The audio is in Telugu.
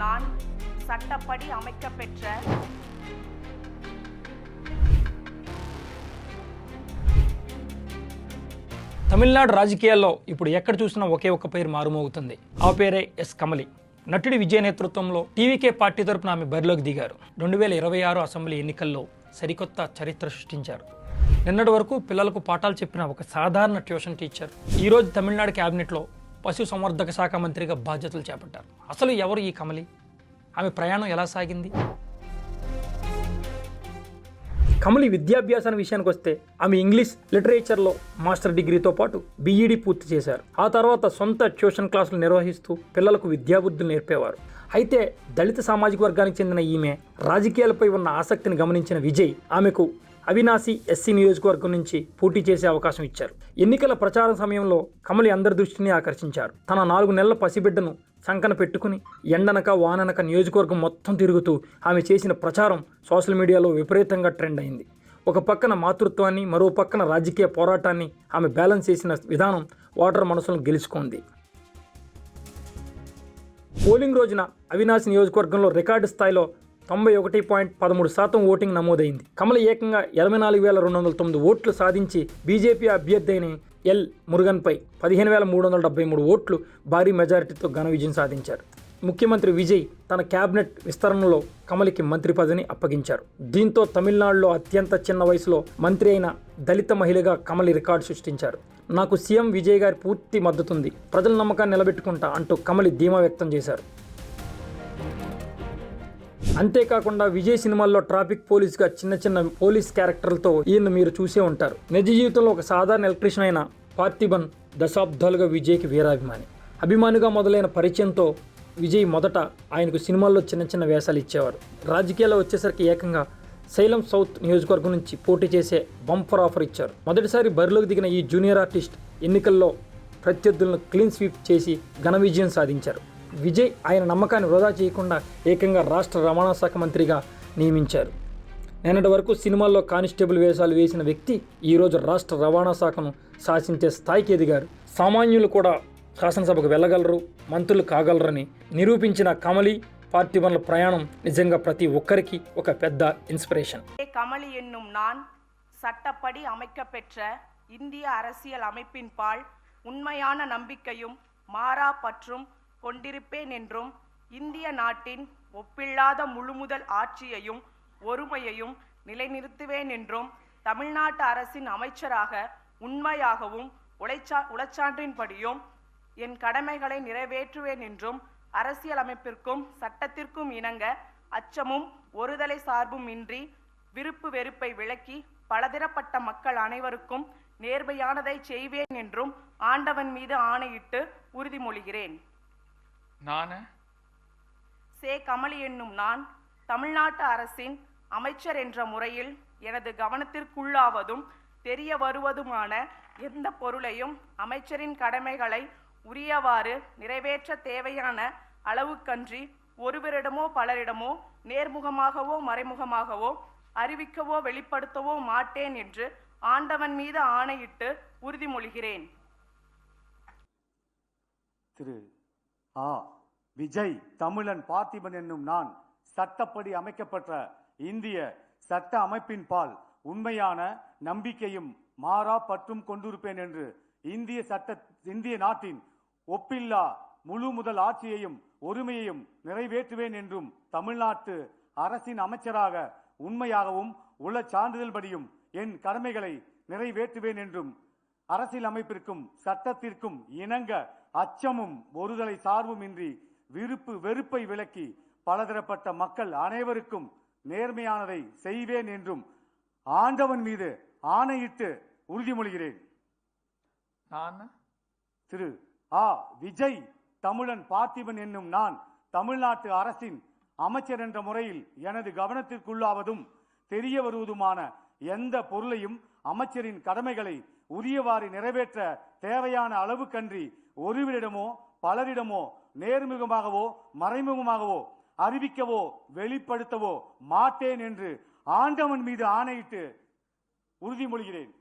நான் சட்டப்படி அமைக்கப்பெற்ற తమిళనాడు రాజకీయాల్లో ఇప్పుడు ఎక్కడ చూసినా ఒకే ఒక్క పేరు మారుమోగుతుంది. ఆ పేరే ఎస్ కమలి. నటుడి విజయ్ నేతృత్వంలో టీవీకే పార్టీ తరపున ఆమె బరిలోకి దిగారు. 2026 అసెంబ్లీ ఎన్నికల్లో సరికొత్త చరిత్ర సృష్టించారు. నిన్నటి వరకు పిల్లలకు పాఠాలు చెప్పిన ఒక సాధారణ ట్యూషన్ టీచర్ ఈరోజు తమిళనాడు క్యాబినెట్లో పశు సంవర్ధక శాఖ మంత్రిగా బాధ్యతలు చేపట్టారు. అసలు ఎవరు ఈ కమలి? ఆమె ప్రయాణం ఎలా సాగింది? కమలి విద్యాభ్యాసం విషయానికి వస్తే ఆమె ఇంగ్లీష్ లిటరేచర్లో మాస్టర్ డిగ్రీతో పాటు బీఈడీ పూర్తి చేశారు. ఆ తర్వాత సొంత ట్యూషన్ క్లాసులు నిర్వహిస్తూ పిల్లలకు విద్యాబుద్ధులు నేర్పేవారు. అయితే దళిత సామాజిక వర్గానికి చెందిన ఈమె రాజకీయాలపై ఉన్న ఆసక్తిని గమనించిన విజయ్ ఆమెకు అవినాశి ఎస్సీ నియోజకవర్గం నుంచి పోటీ చేసే అవకాశం ఇచ్చారు. ఎన్నికల ప్రచారం సమయంలో కమలి అందరి దృష్టిని ఆకర్షించారు. తన 4 నెలల పసిబిడ్డను సంకన పెట్టుకుని ఎండనక వాననక నియోజకవర్గం మొత్తం తిరుగుతూ ఆమె చేసిన ప్రచారం సోషల్ మీడియాలో విపరీతంగా ట్రెండ్ అయింది. ఒక పక్కన మాతృత్వాన్ని, మరో పక్కన రాజకీయ పోరాటాన్ని ఆమె బ్యాలెన్స్ చేసిన విధానం ఓటర్ మనసులను గెలుచుకుంది. పోలింగ్ రోజున అవినాశి నియోజకవర్గంలో రికార్డు స్థాయిలో 91.13% ఓటింగ్ నమోదైంది. కమల ఏకంగా 84,209 ఓట్లు సాధించి బీజేపీ అభ్యర్థి అయిన ఎల్ మురుగన్పై 15,373 ఓట్లు భారీ మెజారిటీతో ఘన విజయం సాధించారు. ముఖ్యమంత్రి విజయ్ తన క్యాబినెట్ విస్తరణలో కమలికి మంత్రి పదవిని అప్పగించారు. దీంతో తమిళనాడులో అత్యంత చిన్న వయసులో మంత్రి అయిన దళిత మహిళగా కమలి రికార్డు సృష్టించారు. నాకు సీఎం విజయ్ గారి పూర్తి మద్దతుంది, ప్రజల నమ్మకాన్ని నిలబెట్టుకుంటా అంటూ కమలి ధీమా వ్యక్తం చేశారు. అంతేకాకుండా విజయ్ సినిమాల్లో ట్రాఫిక్ పోలీస్గా చిన్న పోలీస్ క్యారెక్టర్లతో ఈయన మీరు చూసే ఉంటారు. నిజ జీవితంలో ఒక సాధారణ ఎలక్ట్రీషియన్ అయిన పార్థిబన్ దశాబ్దాలుగా విజయ్కి వీరాభిమాని. అభిమానిగా మొదలైన పరిచయంతో విజయ్ మొదట ఆయనకు సినిమాల్లో చిన్న వేషాలు ఇచ్చేవారు. రాజకీయాల్లో వచ్చేసరికి ఏకంగా సైలం సౌత్ నియోజకవర్గం నుంచి పోటీ చేసే బంపర్ ఆఫర్ ఇచ్చారు. మొదటిసారి బరిలోకి దిగిన ఈ జూనియర్ ఆర్టిస్ట్ ఎన్నికల్లో ప్రత్యర్థులను క్లీన్ స్వీప్ చేసి ఘన విజయం సాధించారు. విజయ్ ఆయన నమ్మకాన్ని వృధా చేయకుండా ఏకంగా రాష్ట్ర రవాణా శాఖ మంత్రిగా నియమించారు. నిన్నటి వరకు సినిమాల్లో కానిస్టేబుల్ వేషాలు వేసిన వ్యక్తి ఈరోజు రాష్ట్ర రవాణా శాఖను శాసించే స్థాయికి ఎదిగారు. సామాన్యులు కూడా శాసనసభకు వెళ్ళగలరు, మంత్రులు కాగలరని నిరూపించిన కమలి பார்த்திபன்ல ప్రయాణం నిజంగా ప్రతి ఒక్కరికి ఒక పెద్ద ఇన్స్పిరేషన్. கமலி என்னும் நான் சட்டப்படி அமைக்கப்பெற்ற இந்திய அரசியல் அமைப்பின் பால் உண்மையான நம்பிக்கையும் மாறா பற்றும் கொண்டிருப்பேன் என்றும் இந்திய நாட்டின் ஒப்பில்லாத முழுமுதல் ஆட்சியையும் ஒருமையையும் நிலைநிறுத்துவேன் என்றும் தமிழ்நாட்டு அரசின் அமைச்சராக உண்மையாகவும் உளச்சான்றின்படியும் என் கடமைகளை நிறைவேற்றுவேன் என்றும் அரசியலமைப்பிற்கும் சட்டத்திற்கும் இணங்க அச்சமும் ஒருதலை சார்பும் இன்றி விருப்பு வெறுப்பை விலக்கி பலதரப்பட்ட மக்கள் அனைவருக்கும் நேர்மையானதை செய்வேன் என்றும் ஆண்டவன் மீது ஆணையிட்டு உறுதிமொழிகிறேன். சே கமலி என்னும் நான் தமிழ்நாட்டு அரசின் அமைச்சர் என்ற முறையில் எனது கவனத்திற்குள்ளாவதும் தெரிய வருவதுமான எந்த பொருளையும் அமைச்சரின் கடமைகளை உரியவாறு நிறைவேற்ற தேவையான அளவுக்கன்றி ஒருவரிடமோ பலரிடமோ நேர்முகமாகவோ மறைமுகமாகவோ அறிவிக்கவோ வெளிப்படுத்தவோ மாட்டேன் என்று ஆண்டவன் மீது ஆணையிட்டு உறுதிமொழிகிறேன். திரு விஜய் தமிழன் பார்த்திபன் என்னும் நான் சட்டப்படி அமைக்கப்பட்ட இந்திய சட்ட அமைப்பின் பால் உண்மையான நம்பிக்கையும் மாறா பற்றும் கொண்டிருப்பேன் என்று இந்திய நாட்டின் ஒப்பில்லா முழு முதல் ஆட்சியையும் ஒருமையையும் நிறைவேற்றுவேன் என்றும் தமிழ்நாட்டு அரசின் அமைச்சராக உண்மையாகவும் உள்ள சான்றிதழ்படியும் என் கடமைகளை நிறைவேற்றுவேன் என்றும் அரசியல் அமைப்பிற்கும் சட்டத்திற்கும் இணங்க அச்சமும் ஒருதலை சார்பும் இன்றி விருப்பு வெறுப்பை விலக்கி பலதரப்பட்ட மக்கள் அனைவருக்கும் நேர்மையானதை செய்வேன் என்றும் ஆண்டவன் மீது ஆணையிட்டு உறுதிமொழிகிறேன். திரு விஜய் தமிழன் பார்த்திபன் என்னும் நான் தமிழ்நாட்டு அரசின் அமைச்சர் என்ற முறையில் எனது கவனத்திற்குள்ளாவதும் தெரிய வருவதுமான எந்த பொருளையும் அமைச்சரின் கடமைகளை உரியவாறு நிறைவேற்ற தேவையான அளவுக்கன்றி ஒருவரிடமோ பலரிடமோ நேர்முகமாகவோ மறைமுகமாகவோ அறிவிக்கவோ வெளிப்படுத்தவோ மாட்டேன் என்று ஆண்டவன் மீது ஆணையிட்டு உறுதிமொழிகிறேன்.